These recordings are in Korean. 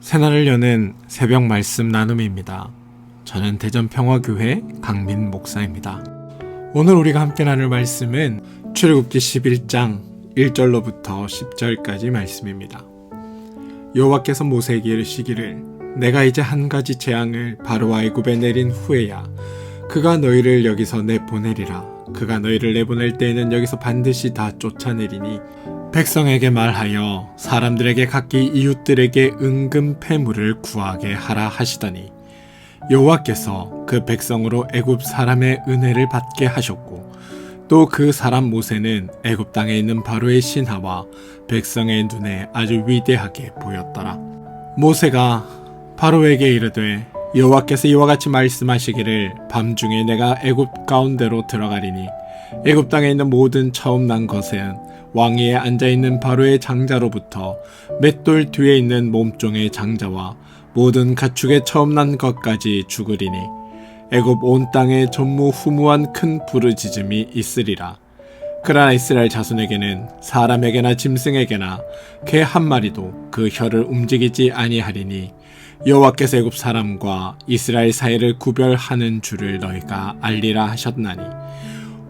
새날을 여는 새벽 말씀 나눔입니다. 저는 대전평화교회 강민 목사입니다. 오늘 우리가 함께 나눌 말씀은 출애굽기 11장 1절로부터 10절까지 말씀입니다. 여호와께서 모세에게 이르시기를 내가 이제 한 가지 재앙을 바로와 애굽에 내린 후에야 그가 너희를 여기서 내보내리라. 그가 너희를 내보낼 때에는 여기서 반드시 다 쫓아내리니 백성에게 말하여 사람들에게 각기 이웃들에게 은금 패물을 구하게 하라 하시더니 여호와께서 그 백성으로 애굽 사람의 은혜를 받게 하셨고 또 그 사람 모세는 애굽 땅에 있는 바로의 신하와 백성의 눈에 아주 위대하게 보였더라. 모세가 바로에게 이르되 여호와께서 이와 같이 말씀하시기를 밤중에 내가 애굽 가운데로 들어가리니 애굽 땅에 있는 모든 처음 난 것은 왕위에 앉아있는 바로의 장자로부터 맷돌 뒤에 있는 몸종의 장자와 모든 가축의 처음 난 것까지 죽으리니 애굽 온 땅에 전무후무한 큰 부르짖음이 있으리라. 그러나 이스라엘 자손에게는 사람에게나 짐승에게나 개 한 마리도 그 혀를 움직이지 아니하리니 여호와께서 애굽 사람과 이스라엘 사이를 구별하는 줄을 너희가 알리라 하셨나니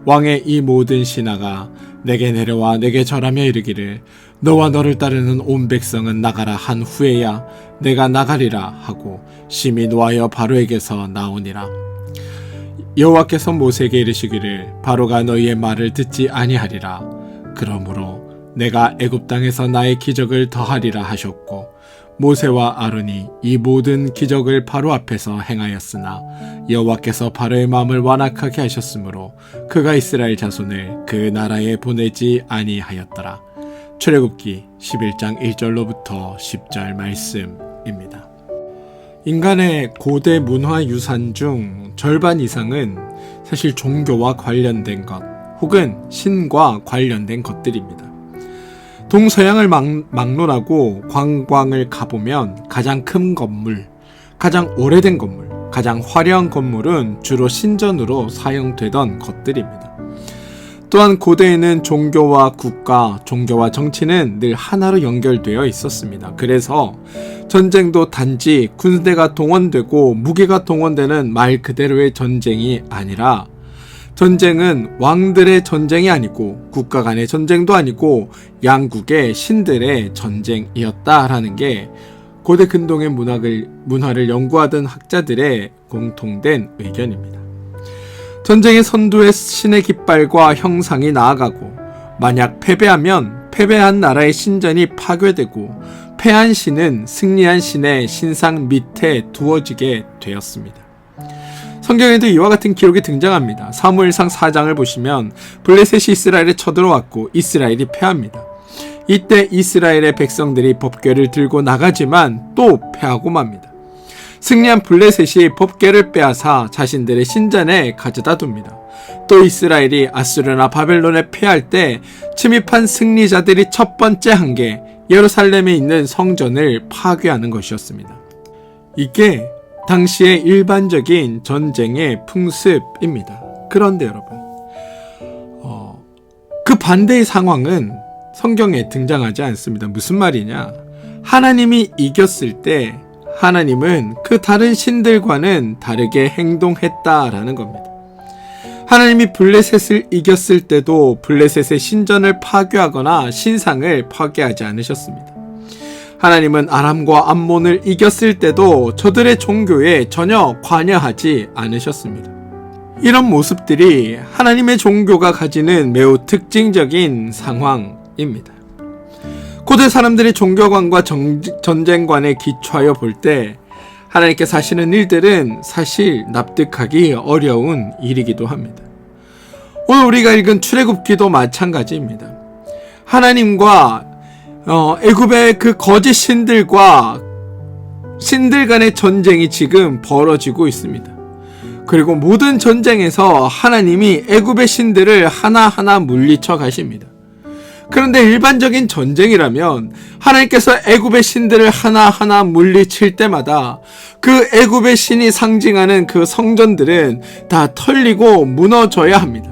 왕의 이 모든 신하가 내게 내려와 내게 절하며 이르기를 너와 너를 따르는 온 백성은 나가라 한 후에야 내가 나가리라 하고 심히 노하여 바로에게서 나오니라. 여호와께서 모세에게 이르시기를 바로가 너희의 말을 듣지 아니하리라. 그러므로 내가 애굽 땅에서 나의 기적을 더하리라 하셨고 모세와 아론이 이 모든 기적을 바로 앞에서 행하였으나 여호와께서 바로의 마음을 완악하게 하셨으므로 그가 이스라엘 자손을 그 나라에 보내지 아니하였더라. 출애굽기 11장 1절로부터 10절 말씀입니다. 인간의 고대 문화 유산 중 절반 이상은 사실 종교와 관련된 것 혹은 신과 관련된 것들입니다. 동서양을 막론하고 관광을 가보면 가장 큰 건물, 가장 오래된 건물, 가장 화려한 건물은 주로 신전으로 사용되던 것들입니다. 또한 고대에는 종교와 국가, 종교와 정치는 늘 하나로 연결되어 있었습니다. 그래서 전쟁도 단지 군대가 동원되고 무기가 동원되는 말 그대로의 전쟁이 아니라 전쟁은 왕들의 전쟁이 아니고 국가 간의 전쟁도 아니고 양국의 신들의 전쟁이었다라는 게 고대 근동의 문화를 연구하던 학자들의 공통된 의견입니다. 전쟁의 선두에 신의 깃발과 형상이 나아가고 만약 패배하면 패배한 나라의 신전이 파괴되고 패한 신은 승리한 신의 신상 밑에 두어지게 되었습니다. 성경에도 이와 같은 기록이 등장합니다. 사무엘상 4장을 보시면 블레셋이 이스라엘에 쳐들어왔고 이스라엘이 패합니다. 이때 이스라엘의 백성들이 법궤를 들고 나가지만 또 패하고 맙니다. 승리한 블레셋이 법궤를 빼앗아 자신들의 신전에 가져다 둡니다. 또 이스라엘이 아수르나 바벨론에 패할 때 침입한 승리자들이 첫 번째 한 게 예루살렘에 있는 성전을 파괴하는 것이었습니다. 이게 당시의 일반적인 전쟁의 풍습입니다. 그런데 여러분, 그 반대의 상황은 성경에 등장하지 않습니다. 무슨 말이냐? 하나님이 이겼을 때 하나님은 그 다른 신들과는 다르게 행동했다라는 겁니다. 하나님이 블레셋을 이겼을 때도 블레셋의 신전을 파괴하거나 신상을 파괴하지 않으셨습니다. 하나님은 아람과 암몬을 이겼을 때도 저들의 종교에 전혀 관여하지 않으셨습니다. 이런 모습들이 하나님의 종교가 가지는 매우 특징적인 상황입니다. 고대 사람들의 종교관과 전쟁관에 기초하여 볼 때 하나님께서 하시는 일들은 사실 납득하기 어려운 일이기도 합니다. 오늘 우리가 읽은 출애굽기도 마찬가지입니다. 하나님과 애굽의 그 거짓 신들과 신들 간의 전쟁이 지금 벌어지고 있습니다. 그리고 모든 전쟁에서 하나님이 애굽의 신들을 하나하나 물리쳐 가십니다. 그런데 일반적인 전쟁이라면 하나님께서 애굽의 신들을 하나하나 물리칠 때마다 그 애굽의 신이 상징하는 그 성전들은 다 털리고 무너져야 합니다.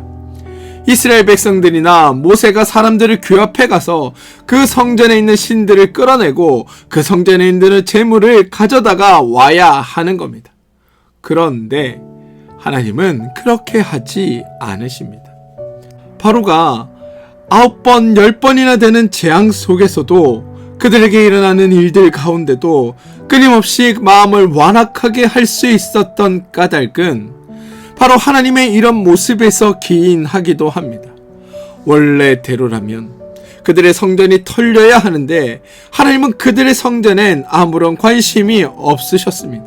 이스라엘 백성들이나 모세가 사람들을 규합해 가서 그 성전에 있는 신들을 끌어내고 그 성전에 있는 재물을 가져다가 와야 하는 겁니다. 그런데 하나님은 그렇게 하지 않으십니다. 바로가 9번, 10번이나 되는 재앙 속에서도 그들에게 일어나는 일들 가운데도 끊임없이 마음을 완악하게 할 수 있었던 까닭은 바로 하나님의 이런 모습에서 기인하기도 합니다. 원래대로라면 그들의 성전이 털려야 하는데 하나님은 그들의 성전엔 아무런 관심이 없으셨습니다.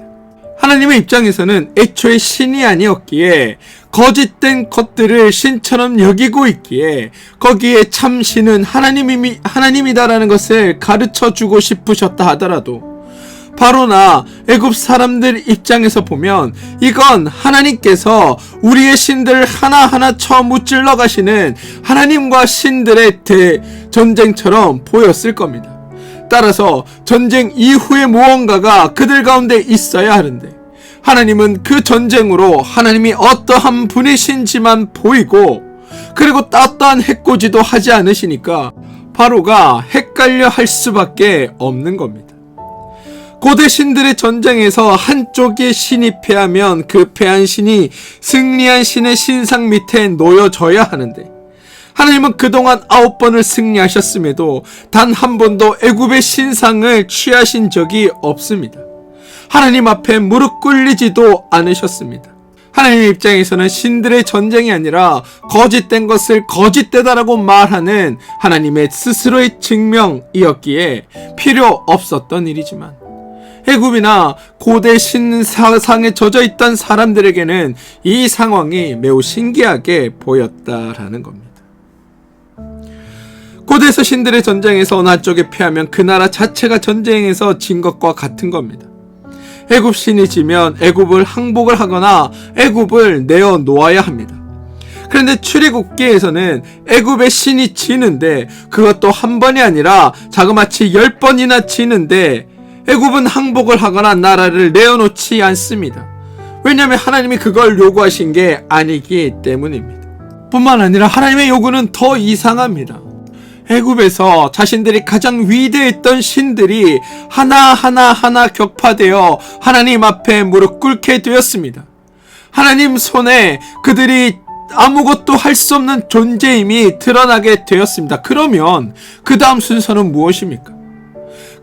하나님의 입장에서는 애초에 신이 아니었기에 거짓된 것들을 신처럼 여기고 있기에 거기에 참 신은 하나님이다라는 것을 가르쳐주고 싶으셨다 하더라도 바로나 애굽 사람들 입장에서 보면 이건 하나님께서 우리의 신들을 하나하나 쳐 무찔러 가시는 하나님과 신들의 전쟁처럼 보였을 겁니다. 따라서 전쟁 이후에 무언가가 그들 가운데 있어야 하는데 하나님은 그 전쟁으로 하나님이 어떠한 분이신지만 보이고 그리고 어떠한 해코지도 하지 않으시니까 바로가 헷갈려 할 수밖에 없는 겁니다. 고대 신들의 전쟁에서 한쪽의 신이 패하면 그 패한 신이 승리한 신의 신상 밑에 놓여져야 하는데 하나님은 그동안 9번을 승리하셨음에도 단 한 번도 애굽의 신상을 취하신 적이 없습니다. 하나님 앞에 무릎 꿇리지도 않으셨습니다. 하나님의 입장에서는 신들의 전쟁이 아니라 거짓된 것을 거짓되다라고 말하는 하나님의 스스로의 증명이었기에 필요 없었던 일이지만 애굽이나 고대 신사상에 젖어있던 사람들에게는 이 상황이 매우 신기하게 보였다라는 겁니다. 고대에서 신들의 전쟁에서 어느 한쪽에 패하면 그 나라 자체가 전쟁에서 진 것과 같은 겁니다. 애굽 신이 지면 애굽을 항복을 하거나 애굽을 내어놓아야 합니다. 그런데 출애굽기에서는 애굽의 신이 지는데 그것도 한 번이 아니라 자그마치 10번이나 지는데 애굽은 항복을 하거나 나라를 내어놓지 않습니다. 왜냐하면 하나님이 그걸 요구하신 게 아니기 때문입니다. 뿐만 아니라 하나님의 요구는 더 이상합니다. 애굽에서 자신들이 가장 위대했던 신들이 하나하나 격파되어 하나님 앞에 무릎 꿇게 되었습니다. 하나님 손에 그들이 아무것도 할 수 없는 존재임이 드러나게 되었습니다. 그러면 그 다음 순서는 무엇입니까?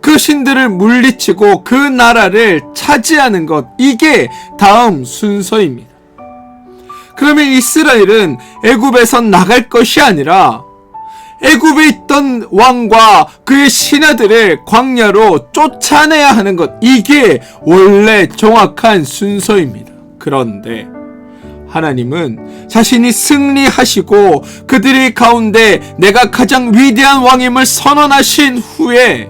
그 신들을 물리치고 그 나라를 차지하는 것, 이게 다음 순서입니다. 그러면 이스라엘은 애굽에서 나갈 것이 아니라 애굽에 있던 왕과 그의 신하들을 광야로 쫓아내야 하는 것, 이게 원래 정확한 순서입니다. 그런데 하나님은 자신이 승리하시고 그들의 가운데 내가 가장 위대한 왕임을 선언하신 후에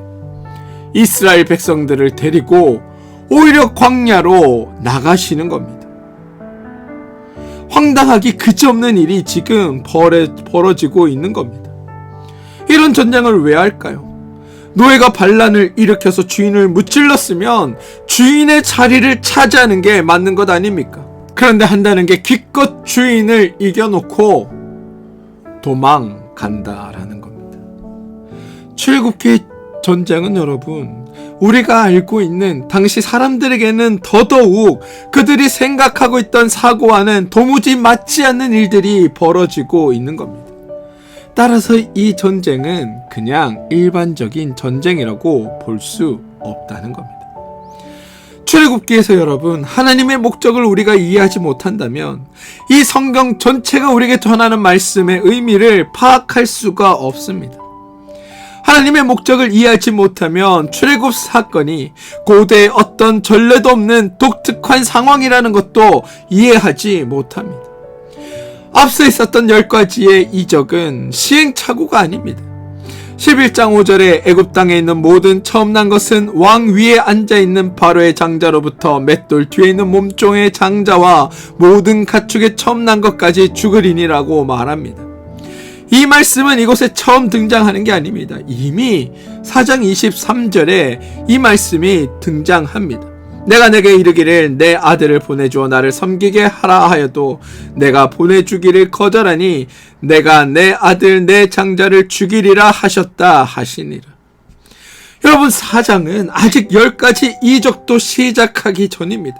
이스라엘 백성들을 데리고 오히려 광야로 나가시는 겁니다. 황당하기 그지없는 일이 지금 벌어지고 있는 겁니다. 이런 전쟁을 왜 할까요? 노예가 반란을 일으켜서 주인을 무찔렀으면 주인의 자리를 차지하는 게 맞는 것 아닙니까? 그런데 한다는 게 기껏 주인을 이겨놓고 도망간다라는 겁니다. 출애굽기 전쟁은 여러분, 우리가 알고 있는 당시 사람들에게는 더더욱 그들이 생각하고 있던 사고와는 도무지 맞지 않는 일들이 벌어지고 있는 겁니다. 따라서 이 전쟁은 그냥 일반적인 전쟁이라고 볼 수 없다는 겁니다. 출애굽기에서 여러분, 하나님의 목적을 우리가 이해하지 못한다면 이 성경 전체가 우리에게 전하는 말씀의 의미를 파악할 수가 없습니다. 하나님의 목적을 이해하지 못하면 출애굽 사건이 고대의 어떤 전례도 없는 독특한 상황이라는 것도 이해하지 못합니다. 앞서 있었던 10가지의 이적은 시행착오가 아닙니다. 11장 5절에 애굽 땅에 있는 모든 처음 난 것은 왕 위에 앉아있는 바로의 장자로부터 맷돌 뒤에 있는 몸종의 장자와 모든 가축의 처음 난 것까지 죽으리니라고 말합니다. 이 말씀은 이곳에 처음 등장하는 게 아닙니다. 이미 4장 23절에 이 말씀이 등장합니다. 내가 내게 이르기를 내 아들을 보내주어 나를 섬기게 하라 하여도 내가 보내주기를 거절하니 내가 내 아들 내 장자를 죽이리라 하셨다 하시니라. 여러분, 4장은 아직 10가지 이적도 시작하기 전입니다.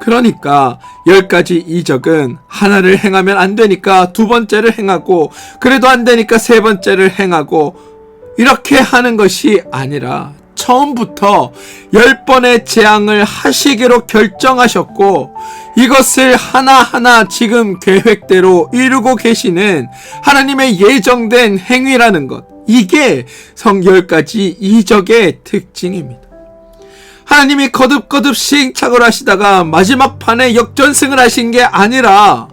그러니까 10가지 이적은 하나를 행하면 안 되니까 두 번째를 행하고, 그래도 안 되니까 세 번째를 행하고, 이렇게 하는 것이 아니라 처음부터 10번의 재앙을 하시기로 결정하셨고, 이것을 하나하나 지금 계획대로 이루고 계시는 하나님의 예정된 행위라는 것, 이게 성 10가지 이적의 특징입니다. 하나님이 거듭거듭 시행착오를 하시다가 마지막 판에 역전승을 하신 게 아니라,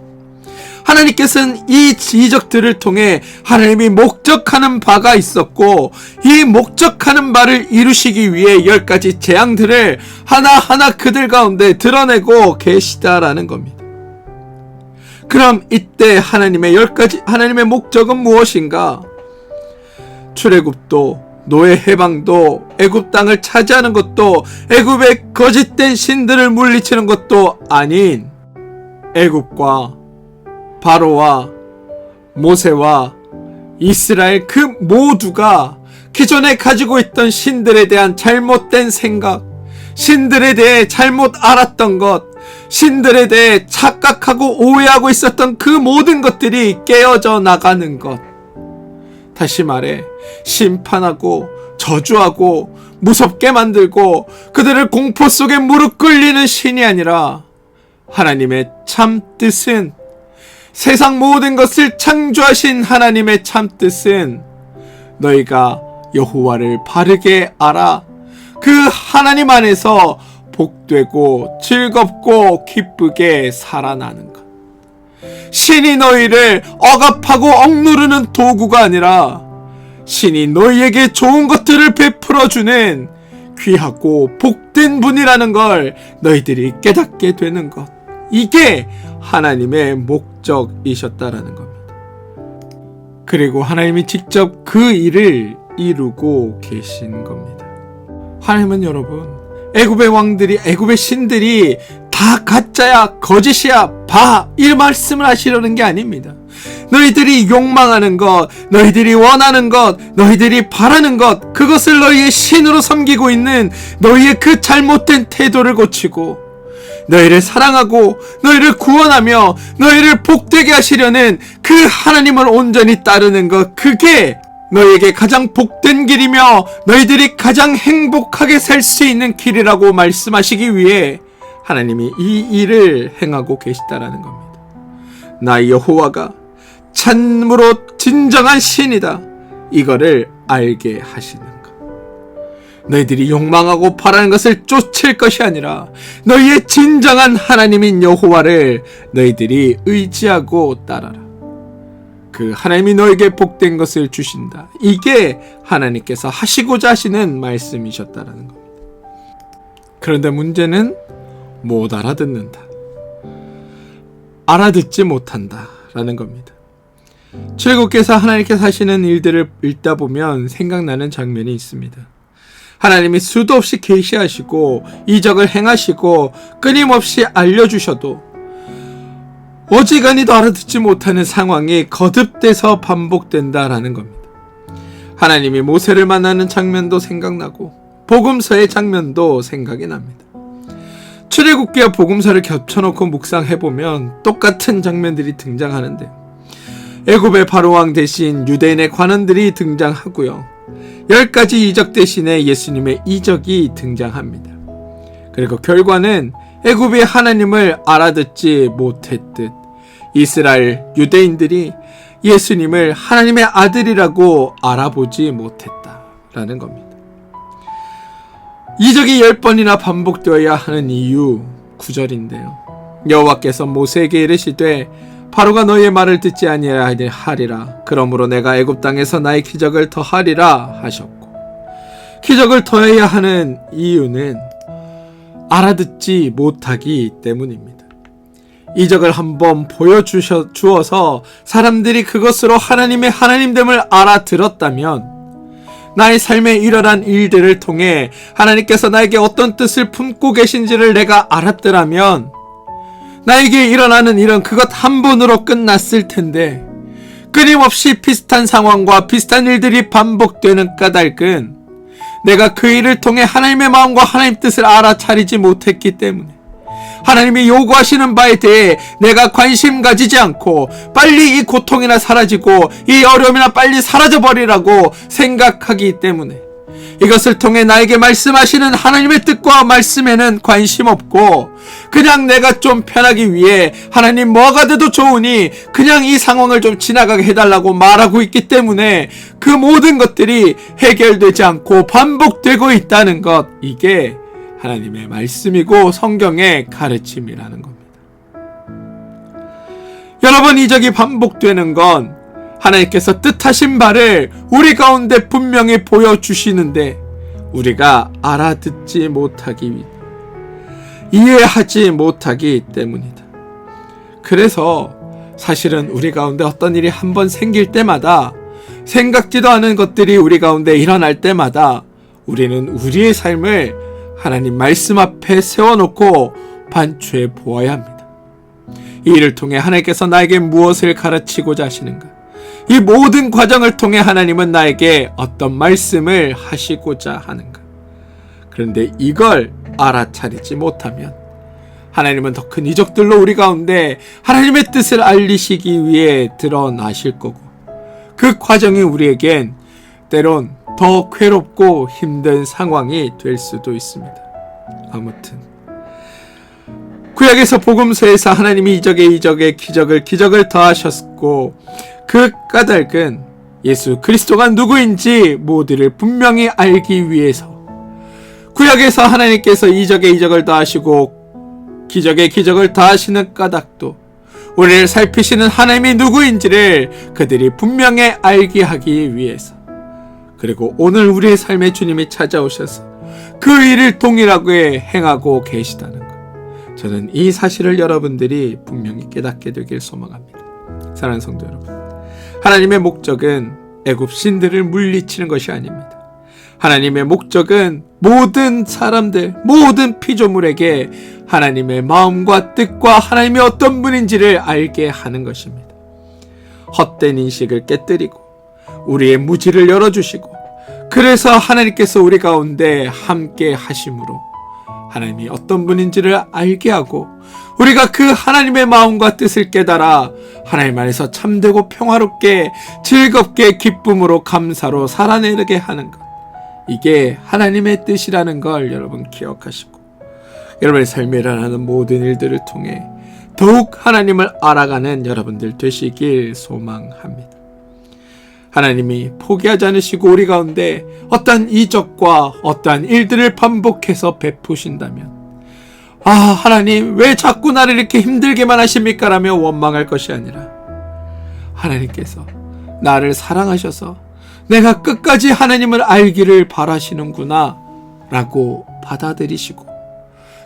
하나님께서는 이 이적들을 통해 하나님이 목적하는 바가 있었고, 이 목적하는 바를 이루시기 위해 10가지 재앙들을 하나하나 그들 가운데 드러내고 계시다라는 겁니다. 그럼 이때 하나님의 10가지, 하나님의 목적은 무엇인가? 출애굽도, 노예 해방도, 애굽 땅을 차지하는 것도, 애굽의 거짓된 신들을 물리치는 것도 아닌 애굽과 바로와 모세와 이스라엘 그 모두가 기존에 가지고 있던 신들에 대한 잘못된 생각, 신들에 대해 잘못 알았던 것, 신들에 대해 착각하고 오해하고 있었던 그 모든 것들이 깨어져 나가는 것. 다시 말해, 심판하고 저주하고 무섭게 만들고 그들을 공포 속에 무릎 꿇리는 신이 아니라, 하나님의 참 뜻은, 세상 모든 것을 창조하신 하나님의 참뜻은 너희가 여호와를 바르게 알아 그 하나님 안에서 복되고 즐겁고 기쁘게 살아나는 것. 신이 너희를 억압하고 억누르는 도구가 아니라 신이 너희에게 좋은 것들을 베풀어주는 귀하고 복된 분이라는 걸 너희들이 깨닫게 되는 것. 이게 하나님의 목적이셨다라는 겁니다. 그리고 하나님이 직접 그 일을 이루고 계신 겁니다. 하나님은 여러분, 애굽의 왕들이, 애굽의 신들이 다 가짜야, 거짓이야, 봐, 이 말씀을 하시려는 게 아닙니다. 너희들이 욕망하는 것, 너희들이 원하는 것, 너희들이 바라는 것, 그것을 너희의 신으로 섬기고 있는 너희의 그 잘못된 태도를 고치고, 너희를 사랑하고 너희를 구원하며 너희를 복되게 하시려는 그 하나님을 온전히 따르는 것, 그게 너희에게 가장 복된 길이며 너희들이 가장 행복하게 살 수 있는 길이라고 말씀하시기 위해 하나님이 이 일을 행하고 계시다라는 겁니다. 나 여호와가 참으로 진정한 신이다, 이거를 알게 하시는 것. 너희들이 욕망하고 바라는 것을 쫓을 것이 아니라 너희의 진정한 하나님인 여호와를 너희들이 의지하고 따라라. 그 하나님이 너에게 복된 것을 주신다. 이게 하나님께서 하시고자 하시는 말씀이셨다라는 겁니다. 그런데 문제는 못 알아듣는다, 알아듣지 못한다 라는 겁니다. 출애굽기에서 하나님께서 하시는 일들을 읽다 보면 생각나는 장면이 있습니다. 하나님이 수도 없이 계시하시고 이적을 행하시고 끊임없이 알려주셔도 어지간히도 알아듣지 못하는 상황이 거듭돼서 반복된다라는 겁니다. 하나님이 모세를 만나는 장면도 생각나고 복음서의 장면도 생각이 납니다. 출애굽기와 복음서를 겹쳐놓고 묵상해보면 똑같은 장면들이 등장하는데, 애굽의 바로왕 대신 유대인의 관원들이 등장하고요, 10가지 이적 대신에 예수님의 이적이 등장합니다. 그리고 결과는 애굽이 하나님을 알아듣지 못했듯 이스라엘 유대인들이 예수님을 하나님의 아들이라고 알아보지 못했다라는 겁니다. 이적이 10번이나 반복되어야 하는 이유 9절인데요. 여호와께서 모세에게 이르시되 바로가 너희의 말을 듣지 아니하리라. 그러므로 내가 애굽 땅에서 나의 기적을 더하리라 하셨고, 기적을 더해야 하는 이유는 알아듣지 못하기 때문입니다. 이적을 한번 보여주어서 사람들이 그것으로 하나님의 하나님됨을 알아들었다면 나의 삶에 일어난 일들을 통해 하나님께서 나에게 어떤 뜻을 품고 계신지를 내가 알았더라면 나에게 일어나는 일은 그것 한 번으로 끝났을 텐데, 끊임없이 비슷한 상황과 비슷한 일들이 반복되는 까닭은 내가 그 일을 통해 하나님의 마음과 하나님의 뜻을 알아차리지 못했기 때문에, 하나님이 요구하시는 바에 대해 내가 관심 가지지 않고 빨리 이 고통이나 사라지고 이 어려움이나 빨리 사라져버리라고 생각하기 때문에, 이것을 통해 나에게 말씀하시는 하나님의 뜻과 말씀에는 관심 없고 그냥 내가 좀 편하기 위해 하나님 뭐가 돼도 좋으니 그냥 이 상황을 좀 지나가게 해달라고 말하고 있기 때문에 그 모든 것들이 해결되지 않고 반복되고 있다는 것, 이게 하나님의 말씀이고 성경의 가르침이라는 겁니다. 여러분, 이적이 반복되는 건 하나님께서 뜻하신 바를 우리 가운데 분명히 보여주시는데 우리가 알아듣지 못하기, 이해하지 못하기 때문이다. 그래서 사실은 우리 가운데 어떤 일이 한번 생길 때마다, 생각지도 않은 것들이 우리 가운데 일어날 때마다 우리는 우리의 삶을 하나님 말씀 앞에 세워놓고 반추해 보아야 합니다. 이 일을 통해 하나님께서 나에게 무엇을 가르치고자 하시는가? 이 모든 과정을 통해 하나님은 나에게 어떤 말씀을 하시고자 하는가? 그런데 이걸 알아차리지 못하면 하나님은 더 큰 이적들로 우리 가운데 하나님의 뜻을 알리시기 위해 드러나실 거고, 그 과정이 우리에겐 때론 더 괴롭고 힘든 상황이 될 수도 있습니다. 아무튼 구약에서 복음서에서 하나님이 이적에 기적을 더하셨고, 그 까닭은 예수 그리스도가 누구인지 모두를 분명히 알기 위해서, 구약에서 하나님께서 이적을 더하시고 기적을 더하시는 까닭도 우리를 살피시는 하나님이 누구인지를 그들이 분명히 알게 하기 위해서, 그리고 오늘 우리의 삶에 주님이 찾아오셔서 그 일을 동일하게 행하고 계시다는 것, 저는 이 사실을 여러분들이 분명히 깨닫게 되길 소망합니다. 사랑하는 성도 여러분, 하나님의 목적은 애굽 신들을 물리치는 것이 아닙니다. 하나님의 목적은 모든 사람들, 모든 피조물에게 하나님의 마음과 뜻과 하나님이 어떤 분인지를 알게 하는 것입니다. 헛된 인식을 깨뜨리고 우리의 무지를 열어주시고, 그래서 하나님께서 우리 가운데 함께 하심으로 하나님이 어떤 분인지를 알게 하고, 우리가 그 하나님의 마음과 뜻을 깨달아 하나님 안에서 참되고 평화롭게 즐겁게 기쁨으로 감사로 살아내게 하는 것, 이게 하나님의 뜻이라는 걸 여러분 기억하시고, 여러분의 삶에 일어나는 모든 일들을 통해 더욱 하나님을 알아가는 여러분들 되시길 소망합니다. 하나님이 포기하지 않으시고 우리 가운데 어떠한 이적과 어떠한 일들을 반복해서 베푸신다면, 하나님 왜 자꾸 나를 이렇게 힘들게만 하십니까? 라며 원망할 것이 아니라, 하나님께서 나를 사랑하셔서 내가 끝까지 하나님을 알기를 바라시는구나 라고 받아들이시고,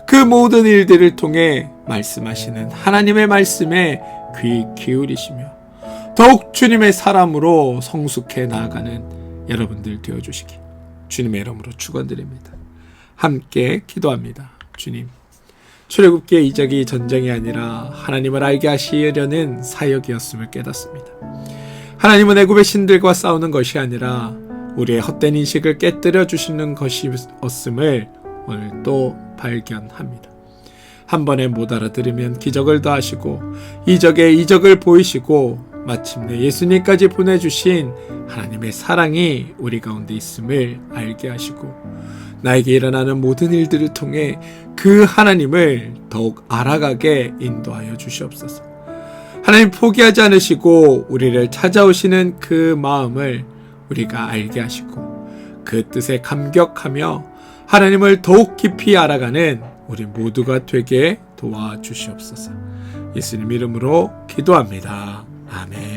그 모든 일들을 통해 말씀하시는 하나님의 말씀에 귀 기울이시며 더욱 주님의 사람으로 성숙해 나아가는 여러분들 되어주시기 주님의 이름으로 축원드립니다. 함께 기도합니다. 주님, 출애굽기의 이적이 전쟁이 아니라 하나님을 알게 하시려는 사역이었음을 깨닫습니다. 하나님은 애굽의 신들과 싸우는 것이 아니라 우리의 헛된 인식을 깨뜨려 주시는 것이었음을 오늘 또 발견합니다. 한 번에 못 알아들으면 기적을 더하시고, 이적에 이적을 보이시고, 마침내 예수님까지 보내주신 하나님의 사랑이 우리 가운데 있음을 알게 하시고, 나에게 일어나는 모든 일들을 통해 그 하나님을 더욱 알아가게 인도하여 주시옵소서. 하나님 포기하지 않으시고 우리를 찾아오시는 그 마음을 우리가 알게 하시고, 그 뜻에 감격하며 하나님을 더욱 깊이 알아가는 우리 모두가 되게 도와주시옵소서. 예수님 이름으로 기도합니다. 아멘.